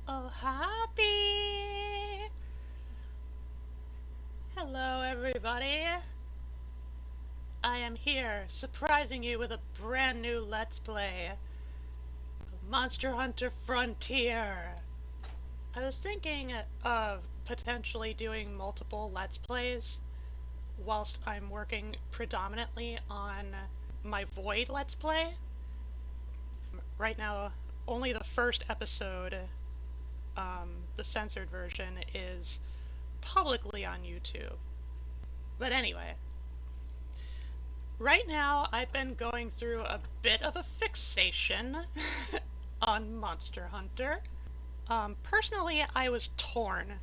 Oh, happy! Hello, everybody. I am here, surprising you with a brand new Let's Play Monster Hunter Frontier. I was thinking of potentially doing multiple Let's Plays whilst I'm working predominantly on my Void Let's Play. Right now, only the first episode, the censored version, is publicly on YouTube. But anyway, right now I've been going through a bit of a fixation on Monster Hunter. Personally, I was torn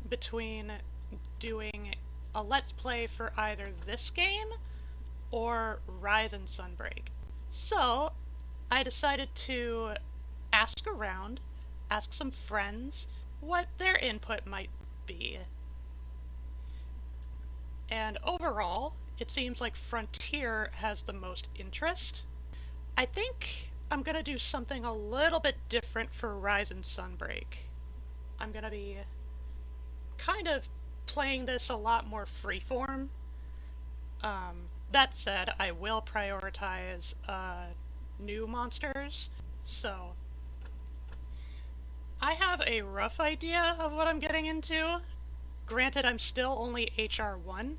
between doing a Let's Play for either this game or Rise and Sunbreak. So, I decided to ask around, ask some friends what their input might be. And overall, it seems like Frontier has the most interest. I think I'm gonna do something a little bit different for Rise and Sunbreak. I'm gonna be kind of playing this a lot more freeform. That said, I will prioritize new monsters, so I have a rough idea of what I'm getting into. Granted, I'm still only HR1.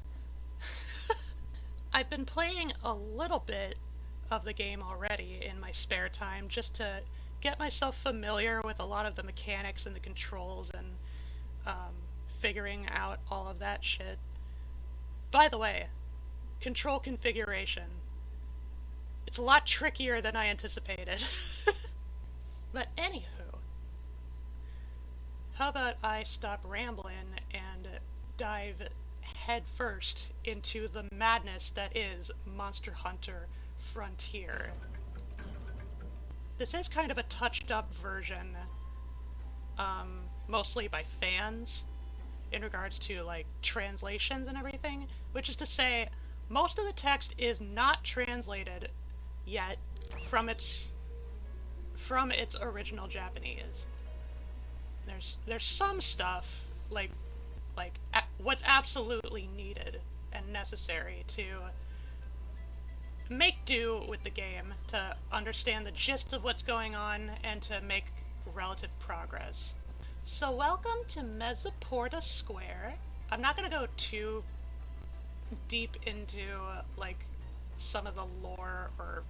I've been playing a little bit of the game already in my spare time just to get myself familiar with a lot of the mechanics and the controls and figuring out all of that shit. By the way, control configuration. It's a lot trickier than I anticipated. But anywho, how about I stop rambling and dive headfirst into the madness that is Monster Hunter Frontier. This is kind of a touched up version, mostly by fans, in regards to like translations and everything, which is to say, most of the text is not translated yet from its original Japanese. There's some stuff like what's absolutely needed and necessary to make do with the game, to understand the gist of what's going on and to make relative progress. So welcome to Mesoporta Square. I'm not going to go too deep into like some of the lore or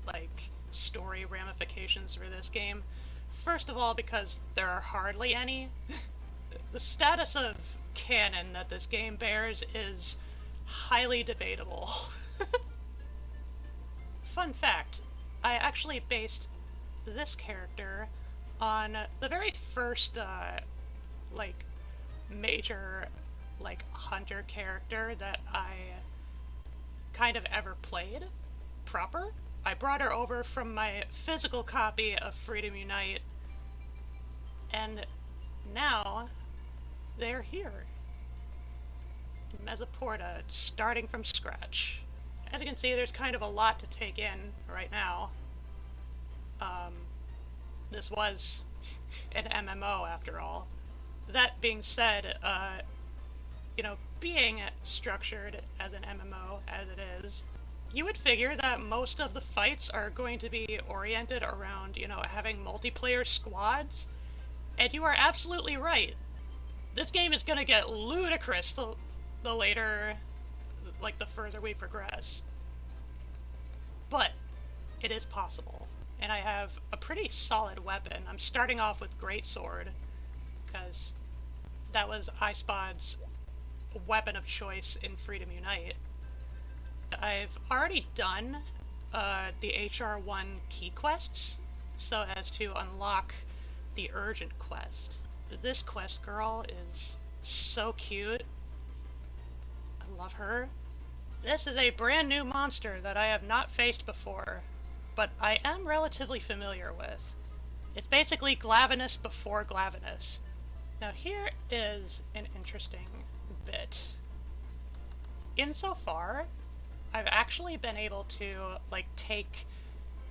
like story ramifications for this game. First of all, because there are hardly any. The status of canon that this game bears is highly debatable. Fun fact, I actually based this character on the very first like major like hunter character that I kind of ever played proper. I brought her over from my physical copy of Freedom Unite, and now they're here in Mesoporta, starting from scratch. As you can see, there's kind of a lot to take in right now. This was an MMO after all. That being said, being structured as an MMO as it is, you would figure that most of the fights are going to be oriented around, having multiplayer squads. And you are absolutely right. This game is gonna get ludicrous the later, like the further we progress. But it is possible. And I have a pretty solid weapon. I'm starting off with Greatsword, because that was iSpot's weapon of choice in Freedom Unite. I've already done the HR1 key quests, so as to unlock the urgent quest. This quest girl is so cute. I love her. This is a brand new monster that I have not faced before, but I am relatively familiar with. It's basically Glavenus before Glavenus. Now here is an interesting bit. Insofar, I've actually been able to, take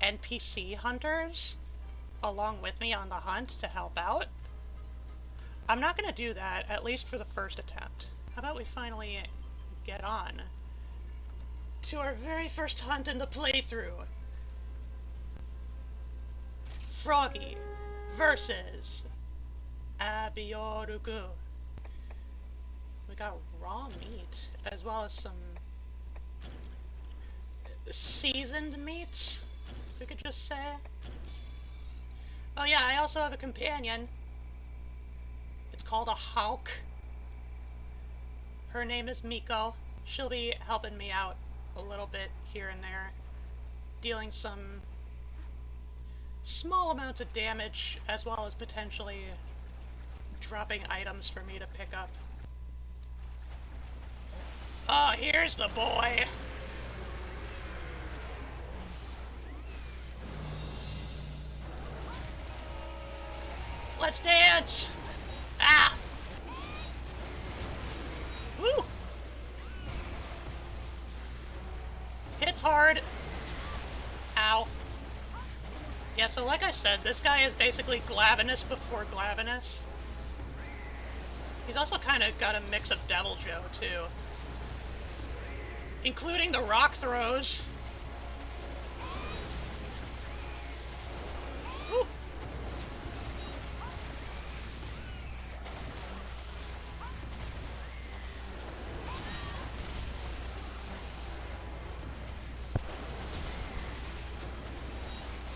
NPC hunters along with me on the hunt to help out. I'm not going to do that, at least for the first attempt. How about we finally get on to our very first hunt in the playthrough? Froggy versus Abiorugu. We got raw meat, as well as some seasoned meats, we could just say. Oh yeah, I also have a companion. It's called a Hulk. Her name is Miko. She'll be helping me out a little bit here and there, dealing some small amounts of damage, as well as potentially dropping items for me to pick up. Oh, here's the boy! Let's dance! Ah! Woo! Hits hard. Ow. Yeah, so like I said, this guy is basically Glavenus before Glavenus. He's also kind of got a mix of Devil Joe, too. Including the rock throws. Woo!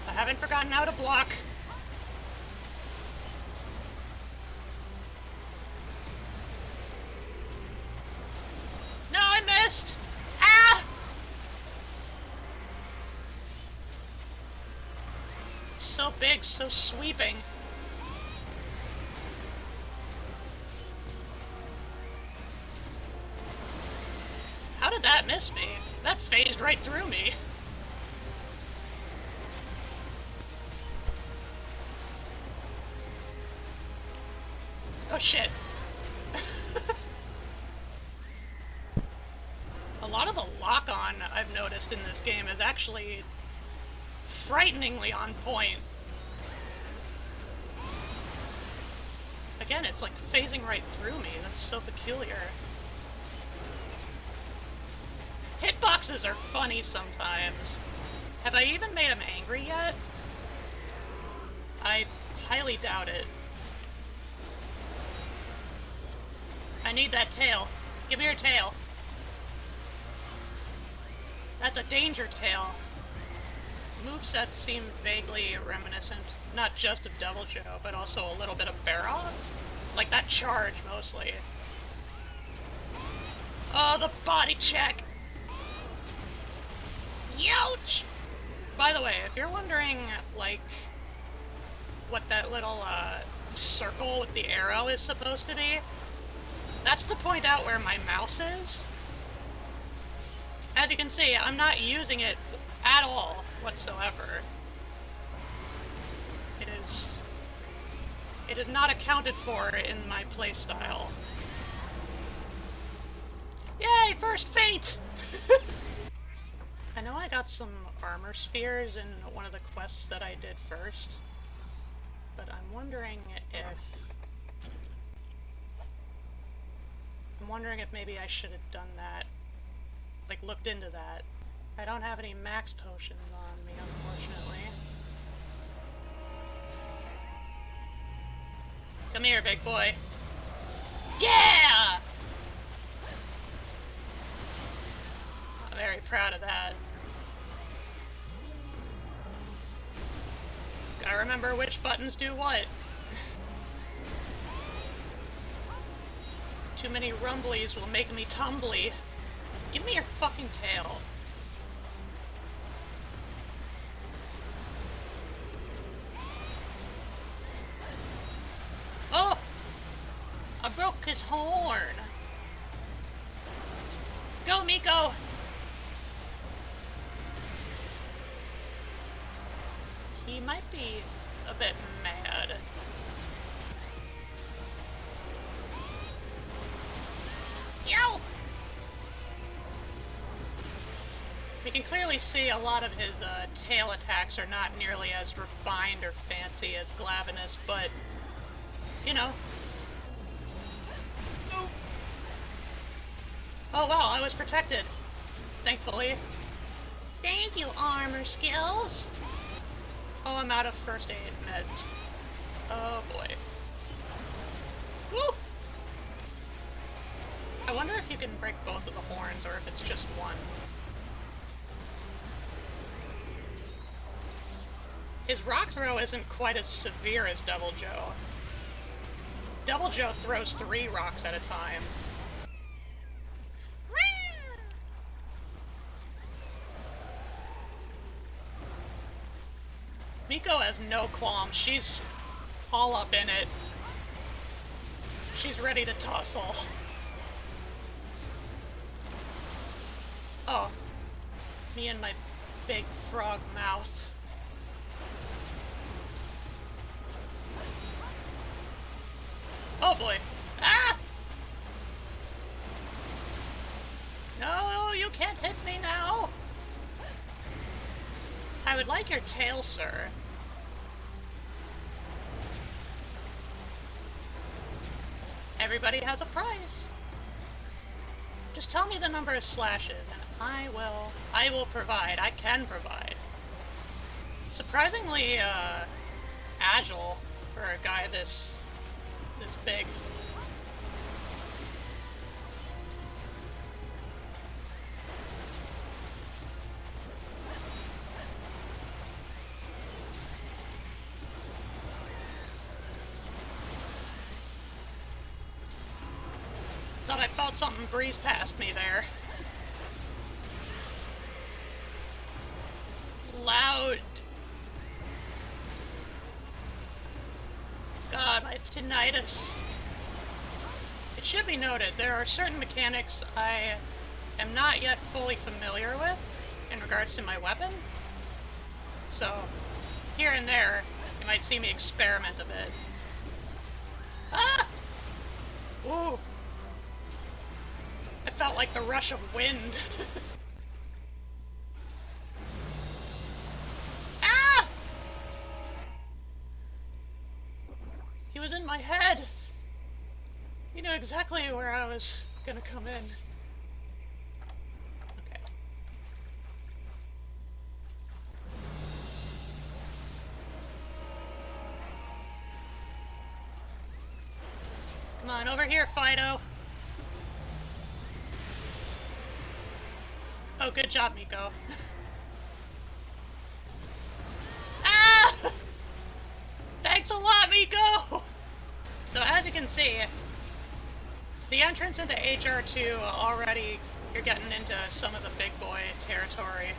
I haven't forgotten how to block. No, I missed! Ah! So big, so sweeping. How did that miss me? That phased right through me. Oh shit. A lot of the lock-on I've noticed in this game is actually frighteningly on point. Again, it's like phasing right through me. That's so peculiar. Hitboxes are funny sometimes. Have I even made him angry yet? I highly doubt it. I need that tail. Give me your tail. That's a danger tail. Movesets seem vaguely reminiscent, not just of Devil Joe, but also a little bit of Barroth. Like that charge, mostly. Oh, the body check! Youch! By the way, if you're wondering, like, what that little, circle with the arrow is supposed to be, that's to point out where my mouse is. As you can see, I'm not using it at all whatsoever. It is not accounted for in my playstyle. Yay, first feat! I know I got some armor spheres in one of the quests that I did first, but I'm wondering if maybe I should have done that, like looked into that. I don't have any max potions on me, unfortunately. Come here, big boy. Yeah! I'm very proud of that. Gotta remember which buttons do what. Too many rumblies will make me tumbly. Give me your fucking tail. Oh! I broke his horn. Go, Miko! He might be a bit mad. Yow! You can clearly see a lot of his tail attacks are not nearly as refined or fancy as Glavenus, but, you know. Oh wow, I was protected. Thankfully. Thank you, armor skills! Oh, I'm out of first aid meds. Oh boy. Woo! I wonder if you can break both of the horns, or if it's just one. His rock throw isn't quite as severe as Double Joe. Double Joe throws 3 rocks at a time. Miko has no qualms. She's all up in it. She's ready to tussle. Oh. Me and my big frog mouth. Oh boy. Ah! No, you can't hit me now. I would like your tail, sir. Everybody has a price. Just tell me the number of slashes, and I will provide. I can provide. Surprisingly, agile for a guy this big. Thought I felt something breeze past me there. Loud. God, my tinnitus. It should be noted, there are certain mechanics I am not yet fully familiar with in regards to my weapon. So, here and there, you might see me experiment a bit. Ah! Ooh. It felt like the rush of wind. Ah! He was in my head. He knew exactly where I was gonna come in. Okay. Come on, over here, Fido. Oh, good job, Miko. Ah! Thanks a lot, Miko! So as you can see, the entrance into HR2 already, you're getting into some of the big boy territory.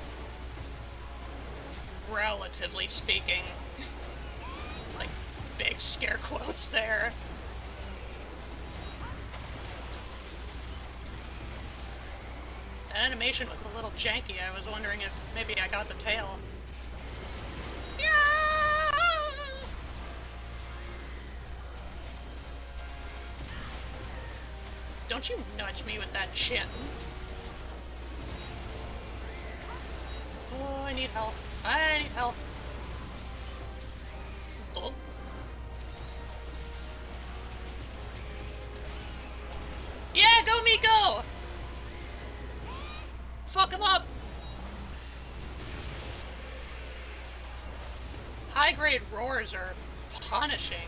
Relatively speaking. Like, big scare quotes there. The animation was a little janky. I was wondering if maybe I got the tail. Yeah! Don't you nudge me with that chin. Oh, I need health. I need health. Oh. Yeah, go Miko! Fuck him up! High-grade roars are punishing.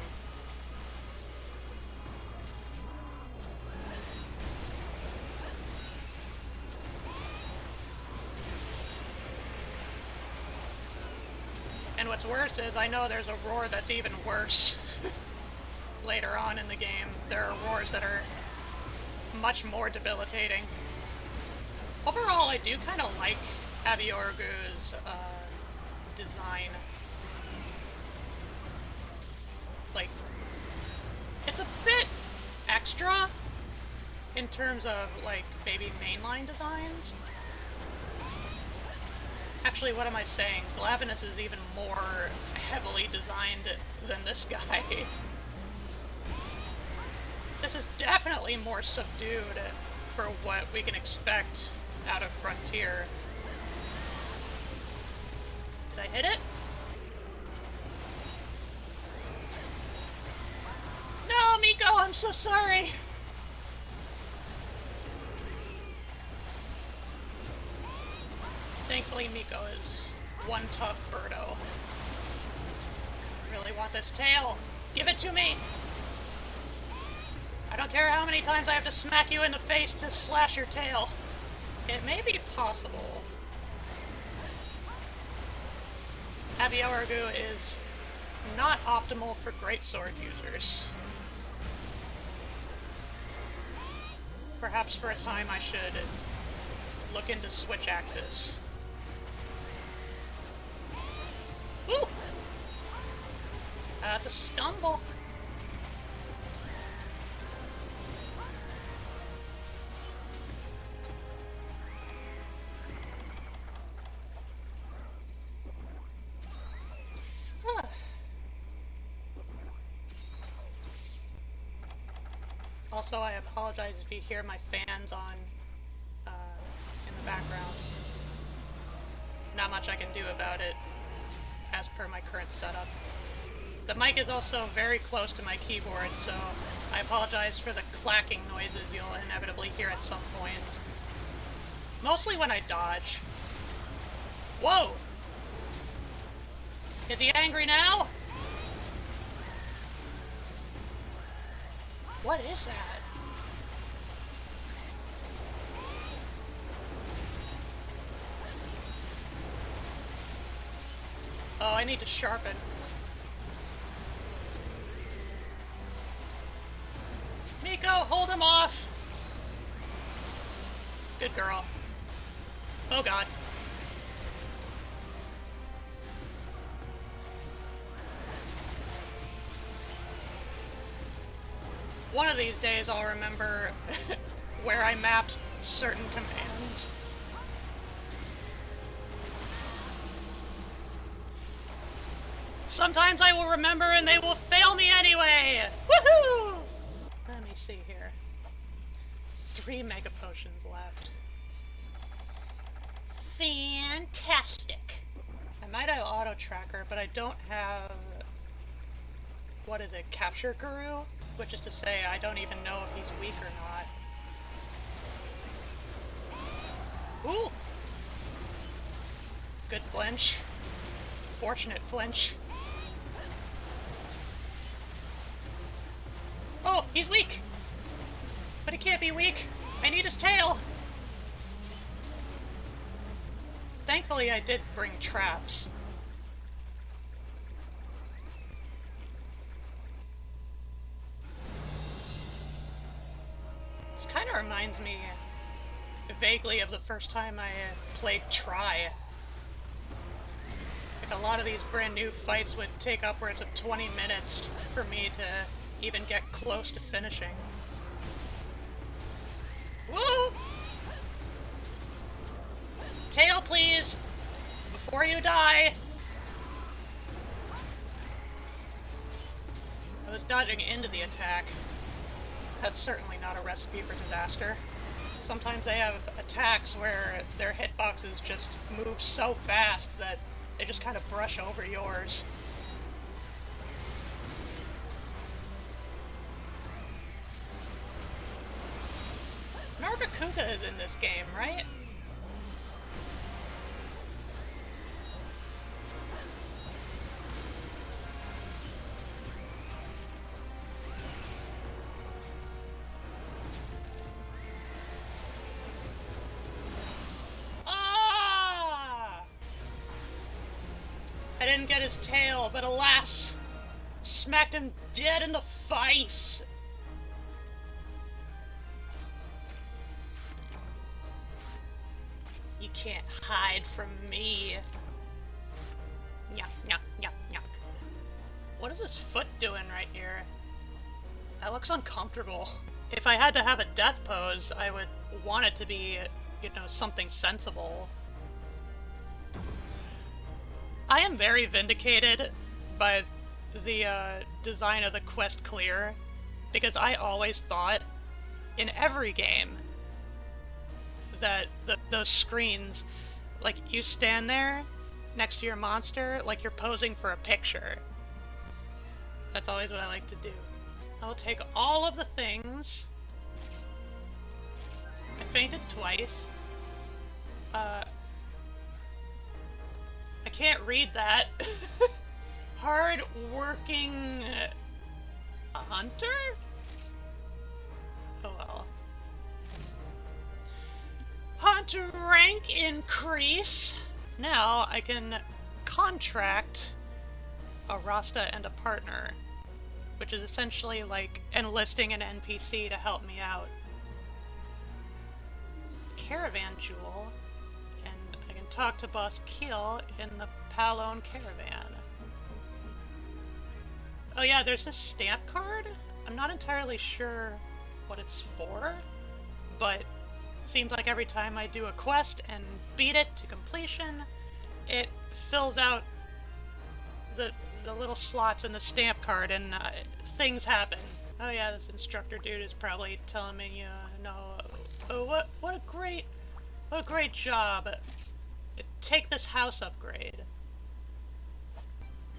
And what's worse is I know there's a roar that's even worse. Later on in the game, there are roars that are much more debilitating. Overall, I do kind of like Abiorgu's design. Like, it's a bit extra in terms of, like, baby mainline designs. Actually, what am I saying? Glavenus is even more heavily designed than this guy. This is definitely more subdued for what we can expect out of Frontier. Did I hit it? No, Miko, I'm so sorry! Thankfully, Miko is one tough birdo. I really want this tail. Give it to me! I don't care how many times I have to smack you in the face to slash your tail. It may be possible. Abiyoragu is not optimal for greatsword users. Perhaps for a time I should look into switch axes. Woo! That's a stumble. Also, I apologize if you hear my fans on in the background. Not much I can do about it, as per my current setup. The mic is also very close to my keyboard, so I apologize for the clacking noises you'll inevitably hear at some point. Mostly when I dodge. Whoa! Is he angry now? What is that? Oh, I need to sharpen. Miko, hold him off! Good girl. Oh god. One of these days I'll remember where I mapped certain commands. Sometimes I will remember and they will fail me anyway! Woohoo! Let me see here. 3 mega potions left. Fantastic! I might have auto tracker, but I don't have... what is it? Capture Guru? Which is to say, I don't even know if he's weak or not. Ooh! Good flinch. Fortunate flinch. Oh, he's weak! But he can't be weak! I need his tail! Thankfully I did bring traps. This kind of reminds me vaguely of the first time I played Try. Like, a lot of these brand new fights would take upwards of 20 minutes for me to even get close to finishing. Woo! Tail, please! Before you die! I was dodging into the attack. That's certainly not a recipe for disaster. Sometimes they have attacks where their hitboxes just move so fast that they just kind of brush over yours. Nargacuga is in this game, right? I didn't get his tail, but alas, smacked him dead in the face. You can't hide from me. Yuck, yuck, yuck, yuck. What is this foot doing right here? That looks uncomfortable. If I had to have a death pose, I would want it to be, you know, something sensible. I am very vindicated by the design of the quest clear, because I always thought, in every game, that those screens, like, you stand there, next to your monster like you're posing for a picture. That's always what I like to do. I'll take all of the things. I fainted twice. I can't read that. Hard-working hunter? Oh well. Hunter rank increase. Now I can contract a Rasta and a partner, which is essentially like enlisting an NPC to help me out. Caravan jewel, and I can talk to Boss Keel in the Palone caravan. Oh yeah, there's this stamp card. I'm not entirely sure what it's for, but it seems like every time I do a quest and beat it to completion, it fills out the little slots in the stamp card and things happen. Oh yeah, this instructor dude is probably telling me, what a great job. Take this house upgrade.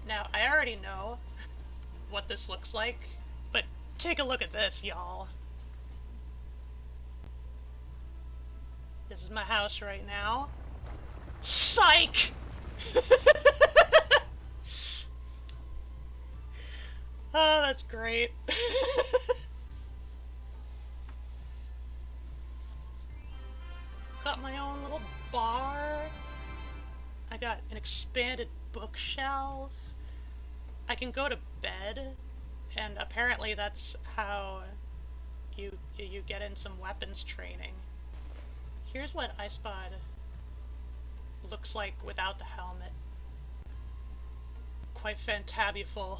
Now, I already know what this looks like, but take a look at this, y'all. This is my house right now. Psych! Oh, that's great. Got my own little bar. I got an expanded bookshelf. I can go to bed, and apparently that's how you get in some weapons training. Here's what Icebod looks like without the helmet. Quite fantabulous.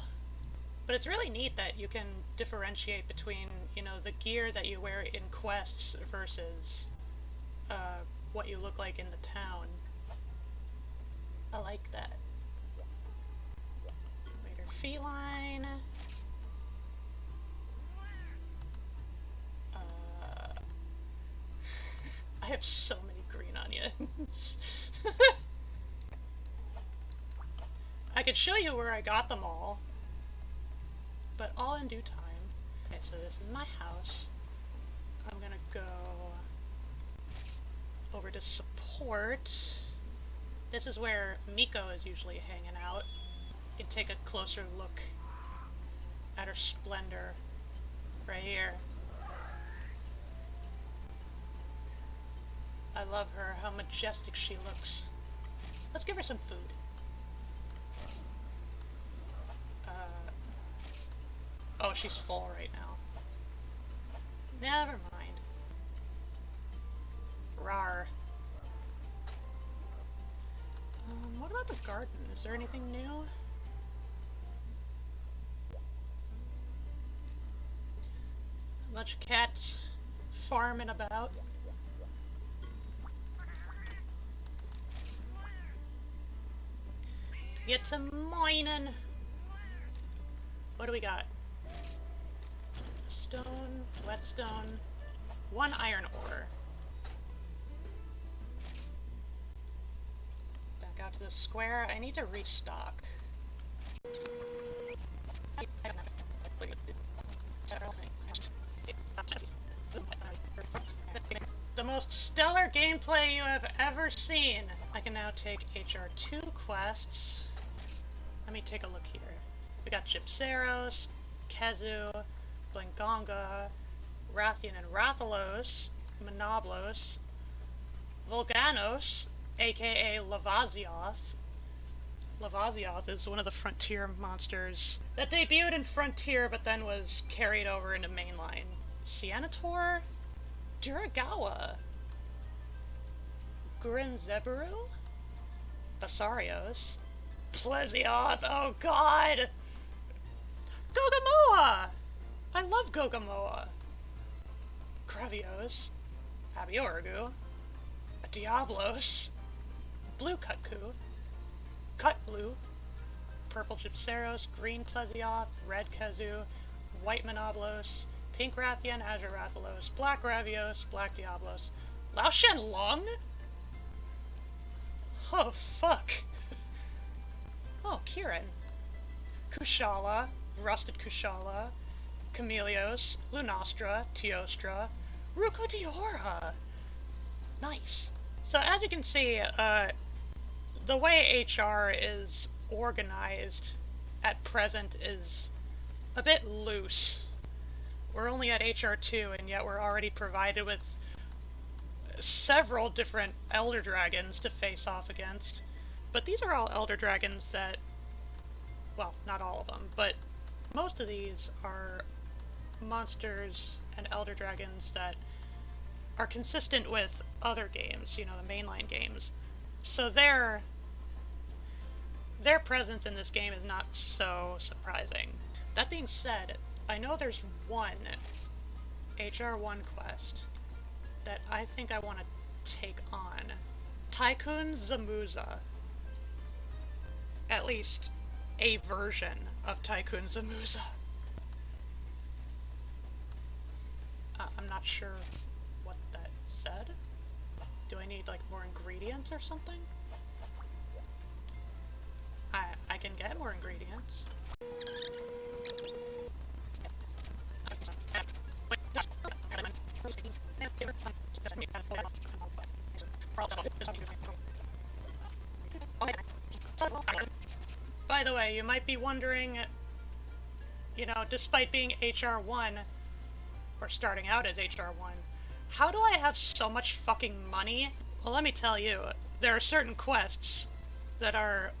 But it's really neat that you can differentiate between, the gear that you wear in quests versus what you look like in the town. I like that. Raider feline. I have so many green onions. I could show you where I got them all, but all in due time. Okay, so this is my house. I'm gonna go over to support. This is where Miko is usually hanging out. You can take a closer look at her splendor right here. I love her, how majestic she looks. Let's give her some food. Oh, she's full right now. Never mind. Rawr. What about the garden? Is there anything new? A bunch of cats farming about. Get some mining. What do we got? Stone, whetstone, 1 iron ore. Back out to the square. I need to restock. The most stellar gameplay you have ever seen. I can now take HR2 quests. Let me take a look here. We got Gypceros, Kezu, Blangonga, Rathian and Rathalos, Monoblos, Volganos, aka Lavazioth. Lavazioth is one of the Frontier monsters that debuted in Frontier but then was carried over into mainline. Cianator, Duragawa, Grinzeberu, Basarios, Plesioth, oh god! Gogamoa! I love Gogamoa! Gravios, Abiorgu, Diablos, Blue Cutku, Cut Blue, Purple Gypceros, Green Plesioth, Red Kezu, White Monoblos, Pink Rathian, Azure Rathalos, Black Gravios, Black Diablos, Lao Shen Lung? Oh fuck! Oh, Kieran. Kushala, Rusted Kushala, Chameleos, Lunastra, Teostra, Rucodiora. Nice. So as you can see, the way HR is organized at present is a bit loose. We're only at HR2, and yet we're already provided with several different Elder Dragons to face off against. But these are all Elder Dragons that, well, not all of them, but most of these are monsters and Elder Dragons that are consistent with other games, you know, the mainline games. So their presence in this game is not so surprising. That being said, I know there's one HR1 quest that I think I want to take on. Tycoon Zamuza. At least a version of Tycoon Zamuza. I'm not sure what that said. Do I need, like, more ingredients or something? I can get more ingredients. By the way, you might be wondering, you know, despite being HR1, or starting out as HR1, how do I have so much fucking money? Well, let me tell you, there are certain quests that are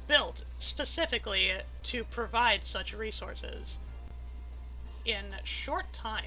built specifically to provide such resources in short time.